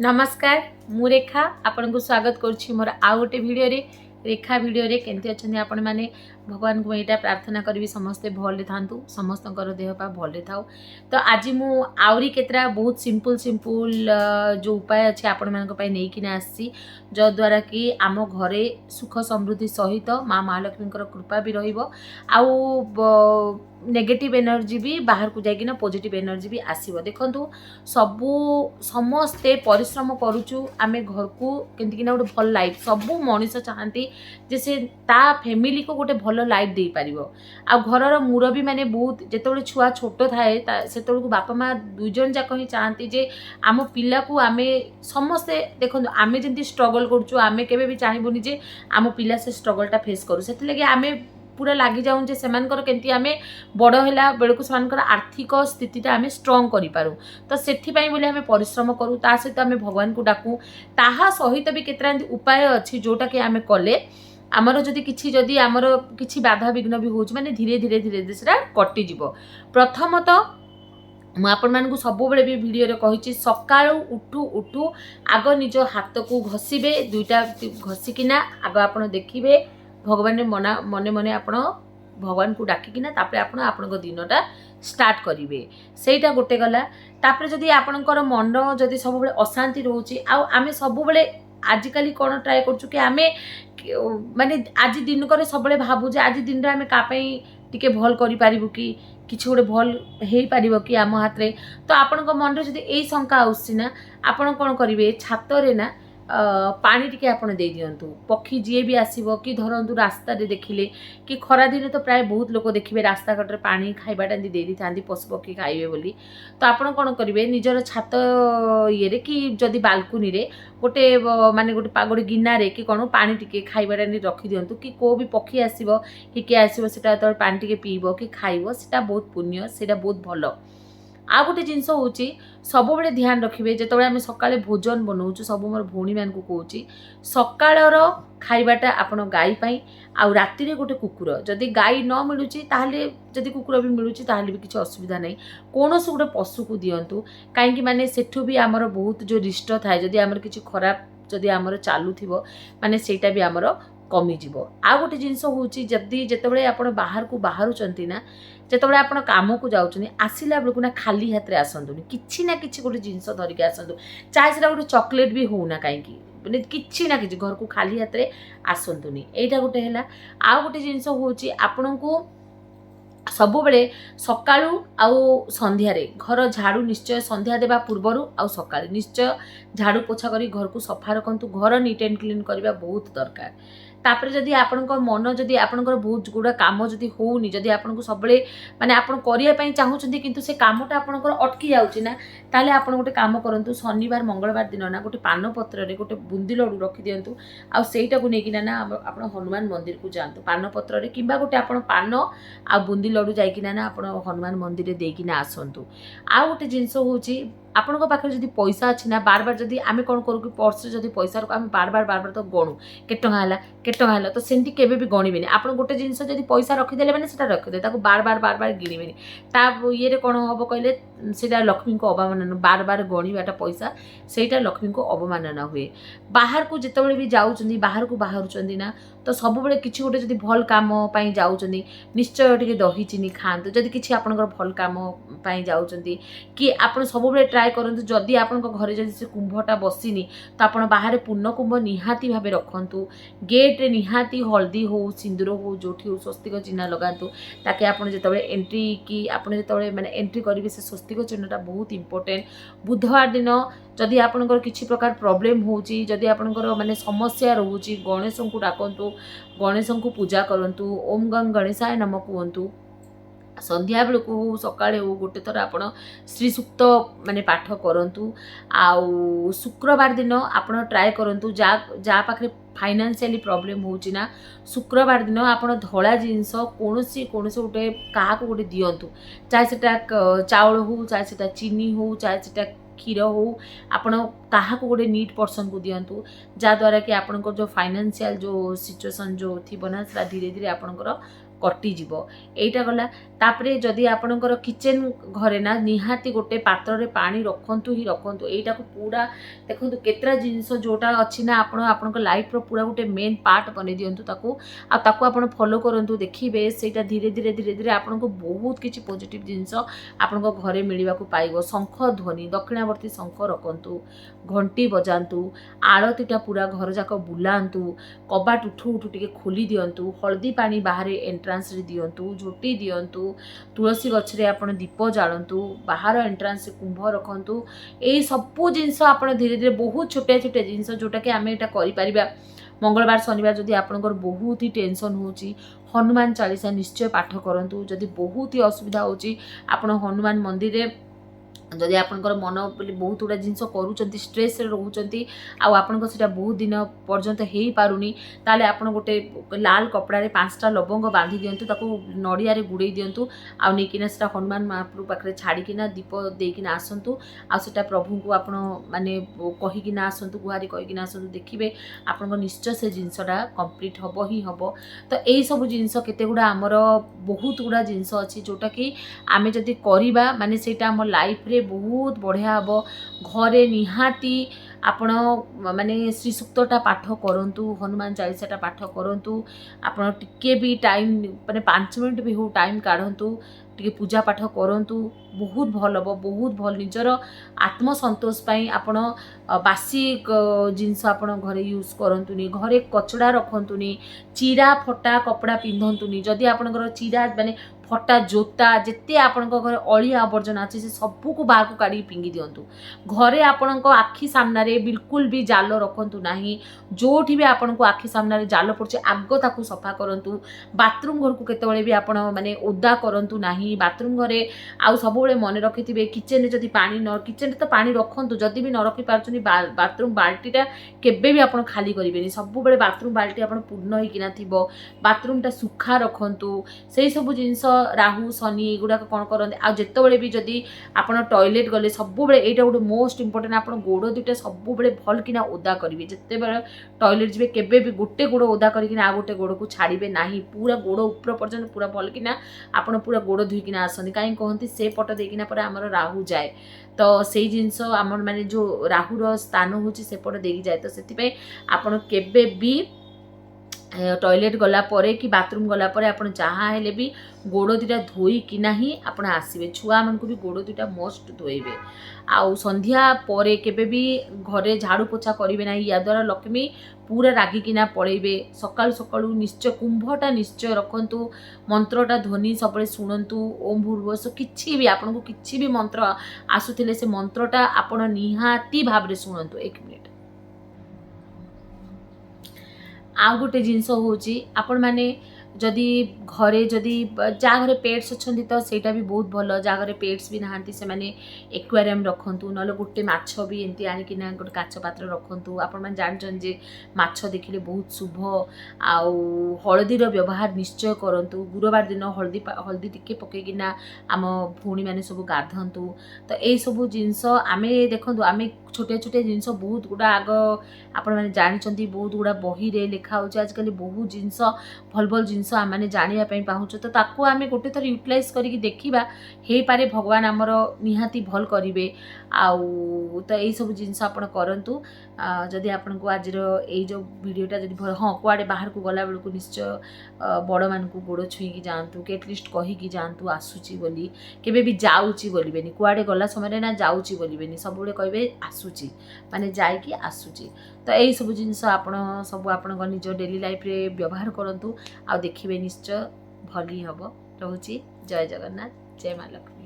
नमस्कार मु रेखा आपण को स्वागत करुच्ची मोर आउ गोटे भिडियो रे रेखा भिडियो रे केमती अच्छा आपण मैंने भगवान को यहाँ प्रार्थना करी समस्ते भले था समस्त देह पा भले था। तो आज मु आउरी केतरा बहुत सिंपल सिंपल जो उपाय अच्छे आपण नहीं कि आसी जद्वारा कि आम घरे सुख समृद्धि सहित माँ महालक्ष्मी कृपा भी रहा नेगेटिव एनर्जी भी बाहर को जाइकिना पॉजिटिव एनर्जी भी आसीबो। देखंतु सबू समस्ते परिश्रम करूचु आमे घर को केंतिकिना गोटे भल लाइफ सबू मनीष चाहती जे से ता फैमिली को गोटे भल लाइफ दे पारिबो। आ घरर मुरबी माने बहुत जेतबेले छुआ छोट थाए सेतबेले बापा माँ दुई जन जाक ही चाहती जे आम पिला को आमे समस्ते देखंतु आमे जेंति स्ट्रगल करूचु आमे केबे भी चाहिबोनी जे आम पिला से स्ट्रगलटा फेस करू। सेति लगे आमे पूरा लगी जाऊँ जे सेमानकर केंती आमे बड़ होला बेलकु सेमानकर आर्थिक स्थितिटा आमे स्ट्रॉन्ग करि पारू। तो सेथिपाई बोले आमे परिश्रम करूँ ता सहित आमे भगवान को डाकू ताहा सहित भी केतरा उपाय अछि जोटा कि आमे कले आमर जदि आमर किछि बाधा विघ्न भी होउछ माने धीरे धीरे धीरे धीरे सेटा कटि जिवो। प्रथमतः मुझे सब भी भिडियो रे कही सकाळू उठू उठू आग निज हाथ को घसीबे दुईटा घसिकिना आग आपण देखिबे भगवान मना मने मने आपण भगवान को डाकिकिना तापर आपण आपन दिनटा स्टार्ट करेंगे सेटा गोटे गला। तापर जदि आपणकर मन जदि सब बेले अशांति रोचे आमे सब बेले आजिकल कौन ट्राए करछु कि आमे माने आज दिन करे सब बेले भाबु जे आज दिन रे आमे का पई टिके भल करि पारिबु कि किछि गोटे भल हेई पारिबो कि आम हाथ रे। तो आपणक मन रे जदि एई शंका आउछि ना आपण कोन करिवे छात रे ना पानी टिके आपण दे दियंतु पक्षी जी भी आसीबो कि धरंतु रास्ता रे देखिले कि खरा दिन तो प्राय बहुत लोक देखिबे रास्ता कटरे पानी खाइबाटा दे दी थांदी पशु पक्षी खाइबे बोली। तो आपण कोन करिवे निजर छात ये रे कि जदि बालकुनी रे गोटे माने गोटे गिना रे कि कोन पानी टिके खाइबाटा रखि दियंतु कि को भी पक्षी आसीबो कि के आसीबो सेटा तो पानी टिके पीबो कि खाइबो सेटा बहुत पुण्य सेटा बहुत भलो। आ गोटे जिनस हूँ सब बड़े ध्यान रखिए जो आम सका भोजन बनाऊँ सब मोर भौणी मान को कहूँ सकाळर खाइबाटा आपण गाई पाई आउ राति रे गोटे कुकुर जदि गाई न मिलूँ ताहले जदि कुकुर भी मिलूँ ताहले भी किसी असुविधा नहीं कौन से गोटे पशु को दिंतु कहीं माने सेठू भी आमर बहुत जो रिष्ट थाए जदि आमर किसी खराब जदि आमर चालू थी माने सेटा भी आमर कमिजिव। आ गोटे जिनस हूँ जदि जितेबाला आप बाहर को बाहरुचंती ना जितेबाला आप काम को जाऊँ आसला बेलू ना खाली हाथ में आसतुनि किछि ना किछि गोटे जिनस धरिक आसतु चाहे से गोटे चॉकलेट भी होना कहीं मैंने किछि ना किछि घर को खाली हाथ में आसतुनि एटा गोटे है। आ गोटे जिनस हूँ आपण को सब बेले सकाळू आउ संध्यारे घर झाड़ू निश्चय संध्या देवा पूर्वर आउ सकाळे निश्चय झाड़ू पोछा करी घर को सफा रखंतु घर नीट एंड क्लीन करबा बहुत दरकार। तापर जदि आपन मन जदि आपन बहुत गुड़ा काम जदि होनी जदि आपन को सब माने आपन करिया पई चाहूचंदी किंतु से कामटा आपन अटकी जाउची ना ताले आपन गोटे काम करंतु शनिवार मंगलवार दिन ना गोटे पान पत्र रे गोटे बुंदी लड्डू रखि दियंतु आ सेटा को नेकिना ना आपन हनुमान मंदिर को जांतु पान पत्र रे किबा गोटे आपन पान आ बुंदी लड्डू जाइकिना ना आपन हनुमान मंदिर रे देकिना आसंतु। आ गोटे जिंस होची आपण पाखे जदि पैसा अच्छी ना बार बार जदि आम कौन करूँ कि पर्स जदि पैसा आम बार बार तो गणु केटा तो सेमती केबे भी गणवे आप गोटे जिनस जदि पैसा रखिदे मैंने से रखिदे बार बार गिणवे ता ये कौन हम कहले से लक्ष्मी को अवमानना बार बार गणवाटा पैसा सेटा लक्ष्मी को अवमानना हुए। बाहर को जितेबाला भी जाऊँ बाहर को बाहरुचंदी ना तो सब बेले किसी गोटे जदि भल काम पाई जाऊँ निश्चय टिके दही चीनी खातु जदि किसी आपनकर भल काम पाई जाऊँ कि आप सब बेले ट्राए करंतु जदि आपन घरे जदि से कुंभटा बसिनी तो आपन बाहर पूर्ण कुंभ निहाती भावे रखंतु गेट रे निहाती हल्दी हो सिंदूर हो जोठी हो स्वस्तिक चिन्ह लगातु ताकि आपन जेतबे एंट्री कि आपन जेतबे माने एंट्री करिवे से स्वस्तिक चिन्हटा बहुत इंपोर्टेंट। बुधवार दिन जदि आपनकर किसी प्रकार प्रॉब्लम होची जदि आपनकर माने समस्या रहूची गणेश को डाकंतु गणेश को पूजा करंतु ओम गंग गणेशाय नमः कहंतु संध्या बेलू हो सकाळे हो गोटे थर आपण श्री सूक्त माने पाठ करंतु। आउ शुक्रवार दिन आपण ट्राए करंतु जा पाखे फाइनेंशियली प्रॉब्लम होची ना शुक्रवार दिन आपण धला जिनस कोनोसी गोटे काहा को गोटे दियंतु चाहे सेटा चाउल हो चाहे सेटा चीनी हो चाहे सेटा क्षीर हो आपण काहा को गोटे नीट पर्सन को दियंतु जहाँद्वारा कि आपणकर जो फाइनेंशियल जो सिचुएसन जो थी ना धीरे धीरे आपणकर कटिଯିବ। एटा गला तापरे जदि आपणकर किचन घरे ना निहाती गोटे पात्र पानी रखंतु ही रखंतु। एटा को पूरा देखंतु केतरा जिंस जोटा अछि ना आपणकर लाइफ रो पूरा गोटे मेन पार्ट बने दियंतु ताको आपण फॉलो करंतु। देखिबे सेटा धीरे धीरे धीरे धीरे आपनको बहुत किछि पॉजिटिव जिंस आपनको घरे मिलिबा को पाइबो। शंख ध्वनि दक्षिणावर्ती शंख रखंतु, घंटी बजांतु, आळतीटा पूरा घर जाक बुलांतु, कबाट उठू उठू टिके खोली दियंतु, हल्दी पानी बाहर एंट्रांस रे दियंतु, झोटी दियंतु, तुलसी गछरे आपण दीप जालंतु, बाहर एंट्रांस रे कुंभ रखंतु। ए सबु जिंस आपण धीरे धीरे बहुत छोटे छोटे जिंस जोटा कि आमे एटा करि परिबा। मंगलवार शनिवार जदि आपनकर बहुत ही टेंशन होची हनुमान चालीसा निश्चय पाठ करंतु। जदि बहुत ही असुविधा होची आपण हनुमान मंदिर रे जदि आपनकर मन बहुत गुड़ा जिनस करूचंती स्ट्रेस रे रहउचंती आपनको सेटा बहुत दिन पर्यंत हेई पारुनी ताले आपण गोटे लाल कपड़ा रे 5टा लवंग बांधी दियंतु, ताको नड़िया रे गुड़े दियंतु आ नेकिना सेटा हनुमान महाप्रभु पाखरे छाड़ीकिना दीप देकिना आसंतु आ सेटा प्रभु को आपण माने कहिकिना आसंतु, गुहारी कहिकिना आसंतु। देखिबे आपनको निश्चय से जिनसटा कंप्लीट हबो ही हबो। तो एई सब जिनस केते गुड़ा हमर बहुत गुड़ा जिनस अछि जोटा कि आमे जदि करिबा माने सेटा हमर लाइफ रे बहुत बढ़िया हम। घरे निहाती आपण माने श्री सूक्तटा पाठ करंतु, हनुमान चालीसाटा पाठ करंतु। आपण टिके भी टाइम माने 5 मिनिट भी हो टाइम काढंतु, टिके पूजा पाठ करंतु, बहुत भल हम, बहुत भल। निजर आत्मसंतोष पाई आपण बासी जिनस आपण घरे यूज करंतुनी, घरे कचड़ा रखंतुनी, चिरा फटा कपड़ा पिंधंतुनी। जदि आपणकर चिरा माने फटा जोता जिते आपण घर अलिया आवर्जना अच्छे से सबू को बाहर को काढ़ी पिंगी दिंतु। घरे आपण आखि सामने बिल्कुल भी जाल रखंतु नाही। जोठी भी आपण को आखि सामने जाल पड़े आग ताकू सफा करंतु। बाथरूम घर को केतबेले भी आपण माने ओदा करंतु नाही। बाथरूम घरे आउ सबुबले मन रखिथिबे किचन रे जदि पानी न किचन रे तो पानी रखंतु, जदि भी न रखि पारछनी बाथरूम बाल्टीटा केबे भी आपण खाली करिवेनी। सबुबले बाथरूम बाल्टी आपण पूर्ण होइकिना थिबो। बाथरूमटा सुखा रखंतु। सेही सब जिंस राहु शनि एगुड़ा कौन करते आ जितेबाला भी जदि आपड़ टॉयलेट गले सबुबे यहाँ गोटे मोस्ट इंपोर्टेंट आप गोड़ दुईटा सबुबे भल किना ओदा करेंगे। जिते बड़े टॉयलेट जी केबे भी गोटे गोड़ ओदा करके आ गोटे गोड़ को छाड़े ना, पूरा गोड़ ऊपर पर्यटन पूरा भल किना आपड़ पूरा गोड़ धुईकिना आसती। कहीं कहती से पट देकिना पर आमर राहु जाए तो से जिनस आम माने जो राहुर स्थान होची सेपट देकी जाए। तो से आपड़ केबे भी टॉयलेट गला परे कि बाथरूम गला परे आपण जहाँ हेले भी गोड़ दुईटा धोईकिना ही आपण आसबे। छुआ मन को भी गोड़ दुईटा मस्ट धोइबे। आउ संध्या परे केबे भी घरे झाड़ू पोछा करिवे ना, या द्वारा लक्ष्मी पूरा रागिकिना पळेबे। सकाळु सकाळु निश्चय कुंभटा निश्चय रखंतु, मंत्रटा ध्वनि सबले शुणंतु। ओम भूर्भुवः किछि भी आपन को किछि भी मंत्र आसुथिले से मंत्रटा आपण निहाती भाबरे शुणंतु। 1 मिनिट। आउ गोटे जिनस होची आपण माने जदि घरे जदि जा घरे पेट्स अच्छी तो सेटा भी बहुत भल। जा घरे पेट्स भी नहांती से माने एक्वेरियम रखंतु, न गोटे माछ भी एमती आनिकिना गोटे काच पात्र रखंतु। आपण माने जानछन जे माछ देखिले बहुत शुभ। आउ हळदीर व्यवहार निश्चय करंतु। गुरुवार दिन हळदी टिके पकेकिना आम भौणी माने सब गाधंतु। तो ए सब जिनस आमे देखंतु आमे छोटे छोटे जिनस बहुत गुड़ा आग आपण माने जानछंती बहुत गुड़ा बही रे लिखा होची। आजकल बहुत जिनस भल भल जिनस आम जानिया पई पाहुछु। तो ताको आमे गोटे थर यूटिलाइज करिक देखिबा हे पारे भगवान आमर निहाती भल करिवे। आउ तो यही सब जिनस आपण करंतु। जदि आपण को आज ये जो वीडियोटा जदि भल हाँ कुआडे बाहर को गला बेलू निश्चय बड़ मान को गोड़ छुईकी जातु कि एटलिस्ट कहीकि जातु आसुची बोली, केबे भी जाउची बोलिबेनी। कुआडे गला समय ना जाउची बोलिबेनी, सबुले कहबे आसुची माने जाइकी आसुची। तो यही सब जिनस आपण सब आपण निज डेली लाइफ रे व्यवहार करंतु आ देखिबे निश्चय भल ही हबो। रहूची जय जगन्नाथ, जय माँ लक्ष्मी।